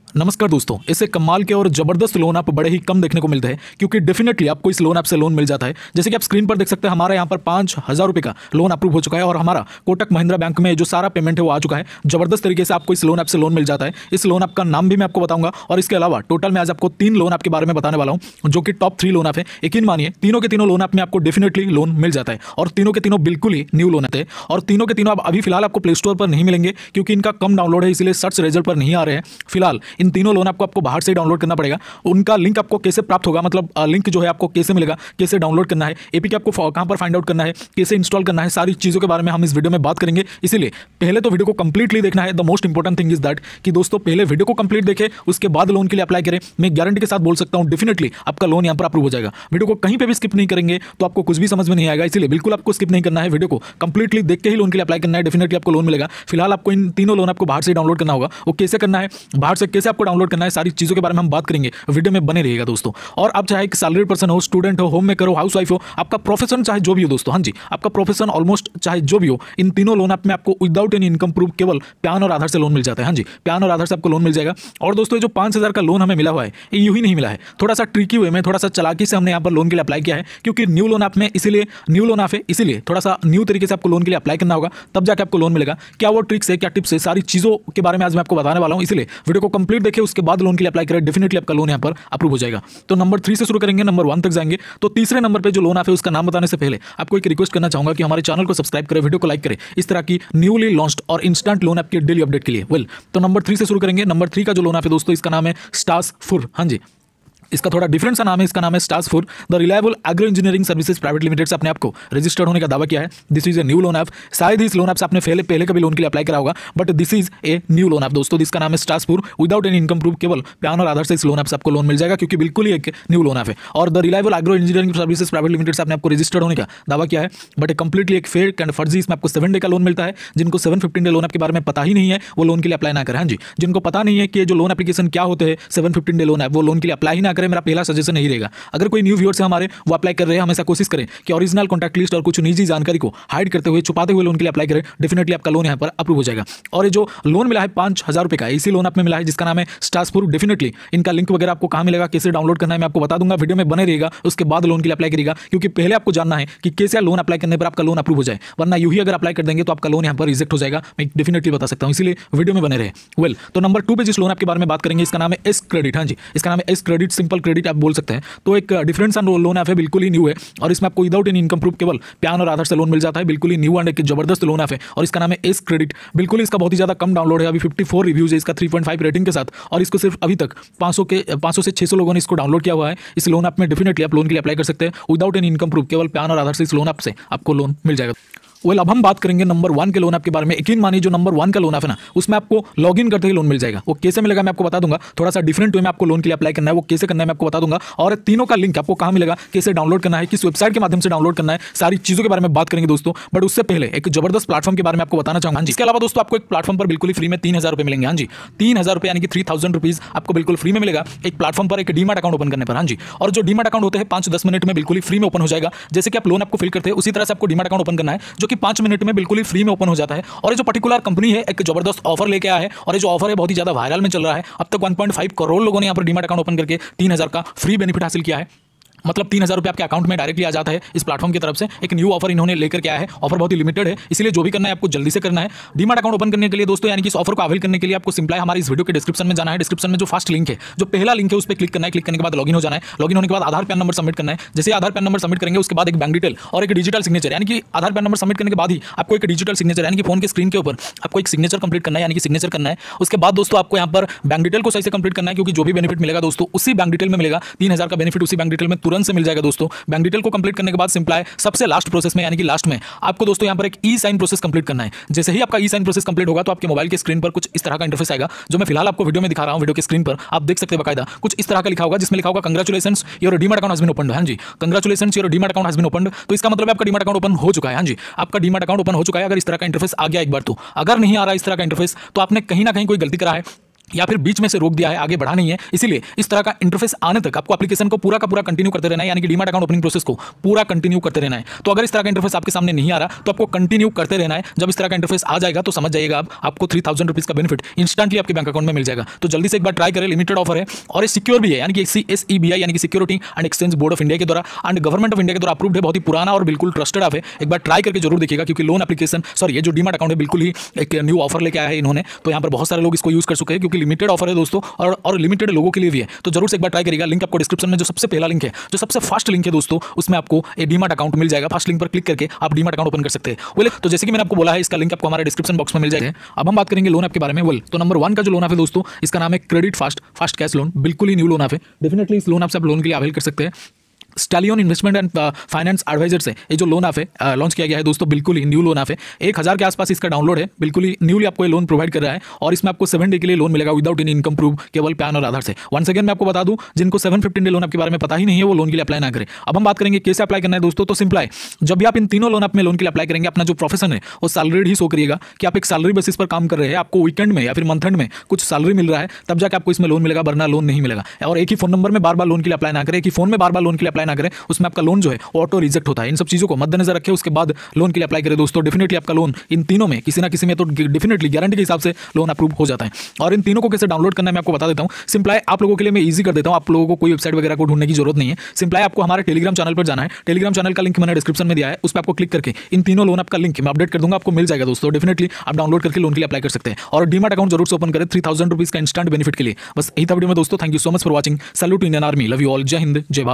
नमस्कार दोस्तों, इससे कमाल के और जबरदस्त लोन आप बड़े ही कम देखने को मिलते हैं क्योंकि डेफिनेटली आपको इस लोन ऐप से लोन मिल जाता है। जैसे कि आप स्क्रीन पर देख सकते हैं, हमारे यहाँ पर 5,000 रुपये का लोन अप्रूव हो चुका है और हमारा कोटक महिंद्रा बैंक में जो सारा पेमेंट है वो आ चुका है। जबरदस्त तरीके से आपको इस लोन ऐप से लोन मिल जाता है। इस लोन ऐप का नाम भी मैं आपको बताऊंगा और इसके अलावा टोटल मैं आज आपको 3 लोन ऐप के बारे में बताने वाला हूँ जो कि टॉप 3 लोन ऐप है। यकीन मानिए तीनों के तीनों लोन ऐप में आपको डेफिनेटली लोन मिल जाता है और तीनों के तीनों बिल्कुल ही न्यू लोन आते हैं और तीनों के तीनों अब अभी फिलहाल आपको प्ले स्टोर पर नहीं मिलेंगे क्योंकि इनका कम डाउनलोड है, इसलिए सर्च रिजल्ट पर नहीं आ रहे हैं। फिलहाल इन तीनों लोन ऐप को आपको बाहर से डाउनलोड करना पड़ेगा। उनका लिंक आपको कैसे प्राप्त होगा, मतलब लिंक जो है आपको कैसे मिलेगा, कैसे डाउनलोड करना है, एपीके आपको कहां पर फाइंड आउट करना है, कैसे इंस्टॉल करना है, सारी चीजों के बारे में हम इस वीडियो में बात करेंगे। इसीलिए पहले तो वीडियो को कंप्लीटली देखना है। The most important thing is that कि दोस्तों पहले वीडियो को कंप्लीट देखें, उसके बाद लोन के लिए अप्लाई करें। मैं गारंटी के साथ बोल सकता हूं डेफिनेटली आपका लोन यहां पर अप्रूव हो जाएगा। वीडियो को कहीं पे भी स्किप नहीं करेंगे तो आपको कुछ भी समझ में नहीं आएगा, इसलिए बिल्कुल आपको स्किप नहीं करना है। वीडियो को कंप्लीटली देख के ही लोन के लिए अप्लाई करना है, डेफिनेटली आपको लोन मिलेगा। फिलहाल आपको इन तीनों लोन आपको बाहर से डाउनलोड करना होगा। वो कैसे करना है, बाहर से कैसे आपको डाउनलोड करना है, सारी चीजों के बारे में हम बात करेंगे। वीडियो में बने रहिएगा दोस्तों। और आप चाहे एक सैलरीड पर्सन हो, स्टूडेंट हो, होम मेकर हो, हाउस वाइफ हो, आपका प्रोफेशन चाहे जो भी हो दोस्तों, हाँ जी, आपका प्रोफेशन ऑलमोस्ट चाहे जो भी हो, इन तीनों लोन ऐप में आपको विदाउट एनी इनकम प्रूफ केवल पैन और आधार से लोन मिल जाता है। हाँ जी, पैन और आधार से आपको लोन मिल जाएगा। और दोस्तों ये जो 5,000 का लोन हमें मिला हुआ है ये यूं ही नहीं मिला है, थोड़ा सा ट्रिकी वे में, थोड़ा सा चालाकी से हमने यहाँ पर लोन के लिए अप्लाई किया है क्योंकि न्यू लोन ऐप में, इसीलिए न्यू लोन ऐप है, इसीलिए थोड़ा सा न्यू तरीके से आपको लोन के लिए अप्लाई करना होगा, तब जाके आपको लोन मिलेगा। क्या वो ट्रिक्स है, क्या टिप्स है, सारी चीजों के बारे में आज मैं आपको बताने वाला हूँ। इसलिए वीडियो को कंप्लीट देखिए, उसके बाद लोन के लिए अप्लाई करें, डेफिनेटली आपका लोन यहाँ पर अप्रूव हो जाएगा। तो नंबर 3 से शुरू करेंगे, नंबर 1 तक जाएंगे। तो तीसरे नंबर पे जो लोन ऐप है उसका नाम बताने से पहले आपको एक रिक्वेस्ट करना चाहूंगा कि हमारे चैनल को सब्सक्राइब करें, वीडियो को लाइक करें इस तरह की न्यूली लॉन्च्ड और इंस्टेंट लोन ऐप की डेली अपडेट के लिए। तो नंबर 3 से शुरू करेंगे। नंबर 3 का जो लोन ऐप है दोस्तों, इसका नाम है स्टार्स फुर। हाँ जी, इसका थोड़ा डिफरेंट सा नाम है, इसका नाम है स्टार्स फुर the reliable agro engineering services private limited से अपने आप को रजिस्टर्ड होने का दावा किया है। This is a new loan app. शायद ही इस लोन ऐप से आपने पहले कभी लोन के लिए अप्लाई करा होगा, but this is a new loan app दोस्तों। इसका नाम है स्टार्स फुर। विदाउट एनी इनकम प्रूफ, केवल पैन और आधार से इस लोन ऐप से आपको लोन मिल जाएगा क्योंकि बिल्कुल ही एक न्यू लोन ऐप है। और the reliable agro engineering services private limited से अपने आपको रजिस्टर्ड होने का दावा किया है, बट कंप्लीटली एक फेक एंड फर्जी। इसमें आपको 7 डे का लोन मिलता है। जिनको 715 डे लोन ऐप के बारे में पता ही नहीं है वो लोन के लिए अप्लाई ना करें। हाँ जी, जिनको पता नहीं है कि जो लोन एप्लीकेशन क्या होते हैं, 715 डे लोन ऐप, वो लोन के लिए अप्लाई ही ना करें। मेरा पहला सजेशन नहीं रहेगा। अगर कोई न्यू व्यूअर्स है हमारे, वो अप्लाई कर रहे हैं, हमेशा कोशिश करें कि ओरिजिनल कॉन्टैक्ट लिस्ट और कुछ निजी जानकारी को हाइड करते हुए, छुपाते हुए लोन के लिए अप्लाई करें। डेफिनेटली आपका लोन यहां पर अप्रूव हो जाएगा। और ये जो लोन मिला है 5,000 रुपये का, इसी लोन ऐप में मिला है जिसका नाम है स्टार्स फुर। डेफिनेटली इनका लिंक वगैरह आपको कहां मिलेगा, कैसे डाउनलोड करना है, मैं आपको बता दूंगा। वीडियो में बने रहेगा, उसके बाद लोन के लिए अप्लाई करेगा क्योंकि पहले आपको जानना है कि कैसे लोन अप्लाई करने पर आपका लोन अप्रूव हो जाए, वरना यूं ही अगर अप्लाई कर देंगे तो आपका लोन यहां पर रिजेक्ट हो जाएगा। मैं डेफिनेटली बता सकता हूं, इसलिए वीडियो में बने रहे। तो नंबर 2 पे जिस लोन ऐप के बारे में बात करेंगे, इसका नाम है एस क्रेडिट। हाँ जी, इसका नाम है एस क्रेडिट, सिंपल क्रेडिट आप बोल सकते हैं। तो एक डिफरेंट सा लोन ऐप है, बिल्कुल ही न्यू है और इसमें आपको विदाउट एनी इनकम प्रूफ केवल पैन और आधार से लोन मिल जाता है। बिल्कुल ही न्यू एंड एक जबरदस्त लोन ऐप है और इसका नाम है एस क्रेडिट। बिल्कुल इसका बहुत ही ज्यादा कम डाउनलोड है, अभी 54 रिव्यूज है इसका 3.5 रेटिंग के साथ, और इसको सिर्फ अभी तक 500 से 600 लोगों ने इसको डाउनलोड किया हुआ है। इस लोन ऐप में डेफिनेटली आप लोन के लिए अप्लाई कर सकते हैं विदाउट एनी इनकम प्रूफ, केवल पैन और आधार से इस लोन ऐप से आपको लोन मिल जाएगा। अब हम बात करेंगे नंबर 1 के लोन ऐप के बारे में। यकीन मानिए जो नंबर 1 का लोन ऐप है ना, उसमें आपको लॉगिन करते ही लोन मिल जाएगा। वो कैसे मिलेगा मैं आपको बता दूंगा। थोड़ा सा डिफरेंट वे में आपको लोन के लिए अप्लाई करना है, वो कैसे करना है मैं आपको बता दूंगा। और तीनों का लिंक आपको कहां मिलेगा, कैसे डाउनलोड करना है, किस वेबसाइट के माध्यम से डाउनलोड करना है, सारी चीजों के बारे में बात करेंगे दोस्तों। बट उससे पहले एक जबरदस्त प्लेटफॉर्म के बारे में आपको बताना चाहूंगा। इसके अलावा दोस्तों आपको एक प्लेटफॉर्म पर बिल्कुल फ्री में 3,000 रुपये मिलेंगे। हाँ जी, 3,000 रुपये यानी कि 3,000 रुपीज आपको बिल्कुल फ्री में मिलेगा एक प्लेटफॉर्म पर, एक डीमैट अकाउंट ओपन करने पर। हाँ जी, और जो डीमैट अकाउंट होते हैं 5-10 मिनट में बिल्कुल फ्री में ओपन हो जाएगा। जैसे कि आप लोन आपको फिल करते हैं उसी तरह से आपको डीमैट अकाउंट ओपन करना है, जो कि 5 मिनट में बिल्कुल फ्री में ओपन हो जाता है। और ये जो पर्टिकुलर कंपनी है एक जबरदस्त ऑफर लेके आया है और ये जो ऑफर है बहुत ही ज्यादा वायरल में चल रहा है। अब तक 1.5 करोड़ लोगों ने यहाँ पर डीमैट अकाउंट ओपन करके 3,000 का फ्री बेनिफिट हासिल किया है। मतलब 3,000 रुपये आपके अकाउंट में डायरेक्टली आ जाता है इस प्लेटफॉर्म की तरफ से। एक न्यू ऑफर इन्होंने लेकर के आया है। ऑफर बहुत ही लिमिटेड है, इसलिए जो भी करना है आपको जल्दी से करना है। डीमैट अकाउंट ओपन करने के लिए दोस्तों, यानी कि इस ऑफर को अवेल करने के लिए आपको सिंपल हमारे इस वीडियो के डिस्क्रिप्शन में जाना है। डिस्क्रिप्शन में जो फर्स्ट लिंक है, जो पहला लिंक है, उस पर क्लिक करना है। क्लिक करने के बाद लॉगिन हो जाना है। लॉगिन होने के बाद आधार पैन नंबर सबमिट करना है। जैसे आधार पैन नंबर सबमिट करेंगे उसके बाद एक बैंक डिटेल और एक डिजिटल सिग्नेचर, यानी कि आधार पैन नंबर सबमिट करने के बाद ही आपको एक डिजिटल सिग्नेचर, यानी कि फोन के स्क्रीन के ऊपर आपको एक सिग्नेचर कंप्लीट करना है, यानी कि सिग्नेचर करना है। उसके बाद दोस्तों आपको यहाँ पर बैंक डिटेल को सही से कंप्लीट करना है, क्योंकि जो भी बेनिफिट मिलेगा दोस्तों उसी बैंक डिटेल में मिलेगा। 3,000 का बेनिफिट उसी बैंक डिटेल में तुरंत से मिल जाएगा दोस्तों। बैंक डिटेल को कंप्लीट करने के बाद सिंपल है सबसे लास्ट प्रोसेस में, यानी कि लास्ट में आपको दोस्तों यहां पर एक ई साइन प्रोसेस कंप्लीट करना है। जैसे ही आपका ई साइन प्रोसेस कंप्लीट होगा तो आपके मोबाइल के स्क्रीन पर कुछ इस तरह का इंटरफेस आएगा, जो मैं फिलहाल आपको वीडियो में दिखा रहा हूं। वीडियो के स्क्रीन पर आप देख सकते हैं बकायदा कुछ इस तरह का लिखा होगा, जिसमें लिखा होगा congratulations your demat account has been opened. हां जी, congratulations your demat account has been opened. तो इसका मतलब आपका डीमैट अकाउंट ओपन हो चुका है। हां जी, आपका डीमैट अकाउंट ओपन हो चुका है। अगर इस तरह का इंटरफेस आ गया एक बार, तो अगर नहीं आ रहा इस तरह का इंटरफेस, तो आपने कहीं ना कहीं कोई गलती करा है। या फिर बीच में से रोक दिया है, आगे बढ़ा नहीं है, इसीलिए इस तरह का इंटरफेस आने तक आपको एप्लीकेशन को पूरा का पूरा कंटिन्यू करते रहना है, यानी कि डीमैट अकाउंट ओपनिंग प्रोसेस को पूरा कंटिन्यू करते रहना है। तो अगर इस तरह का इंटरफेस आपके सामने नहीं आ रहा तो आपको कंटिन्यू करते रहना है। जब इस तरह का इंटरफेस आ जाएगा तो समझ जाइएगा आपको 3000 रुपीज का बेनिफिट इंस्टेंटली आपके बैंक अकाउंट में मिल जाएगा। तो जल्दी से एक बार ट्राई करें, लिमिटेड ऑफर है और ये सिक्योर भी है, यानी कि SEBI यानी कि security and exchange board of India के द्वारा एंड गवर्नमेंट ऑफ इंडिया के द्वारा अप्रूव्ड है। बहुत ही पुराना और बिल्कुल ट्रस्टेड ऐप है, एक बार ट्राई करके जरूर देखिएगा, क्योंकि लोन एप्लीकेशन ये जो डीमैट अकाउंट है बिल्कुल ही एक न्यू ऑफर लेके आया है इन्होंने। तो यहाँ पर बहुत सारे लोग इसको यूज कर चुके हैं, क्योंकि लिमिटेड ऑफर है दोस्तों और लिमिटेड लोगों के लिए भी है। तो जरूर से एक बार ट्राई करिएगा। लिंक आपको डिस्क्रिप्शन में जो सबसे पहला लिंक है, जो सबसे फास्ट लिंक है दोस्तों, उसमें आपको एक डीमैट अकाउंट मिल जाएगा। फर्स्ट लिंक पर क्लिक करके आप डीमैट अकाउंट ओपन कर सकते हैं। बोले तो जैसे कि मैंने आपको बोला है, इसका लिंक आपको हमारे डिस्क्रिप्शन बॉक्स में मिल जाएगा। अब हम बात करेंगे लोन ऐप के बारे में। बोल तो नंबर 1 का जो लोन ऐप है दोस्तों, इसका नाम है क्रेडिट फास्ट कैश लोन। बिल्कुल ही न्यू लोन ऐप है। डेफिनेटली इस लोन ऐप से आप लोन के लिए अवेल कर सकते हैं। Stallion investment and finance adviser से ये जो लोन ऐप है लॉन्च किया गया है दोस्तों, बिल्कुल ही न्यू लोन ऐप है। 1000 के आसपास इसका डाउनलोड है, बिल्कुल ही न्यूली आपको ये लोन प्रोवाइड कर रहा है और इसमें आपको 7 डे के लिए लोन मिलेगा विदाउट एनी इनकम प्रूफ, केवल पैन और आधार से। वंस अगेन मैं आपको बता दूं, जिनको 715 डे लोन ऐप के बारे में पता ही नहीं है वो लोन के लिए अप्लाई ना करें। अब हम बात करेंगे कैसे अप्लाई करना है दोस्तों। तो सिंपल है, जब भी आप इन तीनों लोन ऐप में लोन के लिए अप्लाई करेंगे, अपना जो प्रोफेशन है वो सैलरीड ही शो करिएगा कि आप एक सैलरी बेसिस पर काम कर रहे हैं, आपको वीकेंड में या फिर मंथ एंड में कुछ सैलरी मिल रहा है, तब जाकर आपको इसमें लोन मिलेगा, वरना लोन नहीं मिलेगा। और एक ही फोन नंबर में बार बार लोन के लिए अप्लाई ना करें, एक ही फोन में बार बार लोन के लिए अप्लाई ना करें, उसमें आपका लोन जो है ऑटो रिजेक्ट होता है। इन सब चीजों को मद्देनजर रखें, उसके बाद लोन के लिए अप्लाई करें दोस्तों। डेफिनेटली आपका लोन इन तीनों में किसी ना किसी में तो डेफिनेटली गारंटी के हिसाब से लोन अप्रूव हो जाता है। और इन तीनों को कैसे डाउनलोड करना है मैं आपको बता देता हूं। सिंपल है, आप लोगों के लिए मैं इजी कर देता हूं, आप लोगों को कोई वेबसाइट वगैरह को ढूंढने की जरूरत नहीं है। सिंपल है, आपको हमारे टेलीग्राम चैनल पर जाना है। टेलीग्राम चैनल का लिंक मैंने डिस्क्रिप्शन में दिया है, उस पर आपको क्लिक करके इन तीनों लोन ऐप का लिंक मैं अपडेट कर दूंगा, आपको मिल जाएगा दोस्तों। डेफिनेटली आप डाउनलोड करके लोन के लिए अप्लाई कर सकते हैं और डीमैट अकाउंट जरूर से ओपन करें 3000 रुपीज का इंस्टेंट बेनिफिट के लिए। बस यही था वीडियो में दोस्तों। Thank you so much for watching. Salute to Indian army. Love you all. जय हिंद, जय भारत।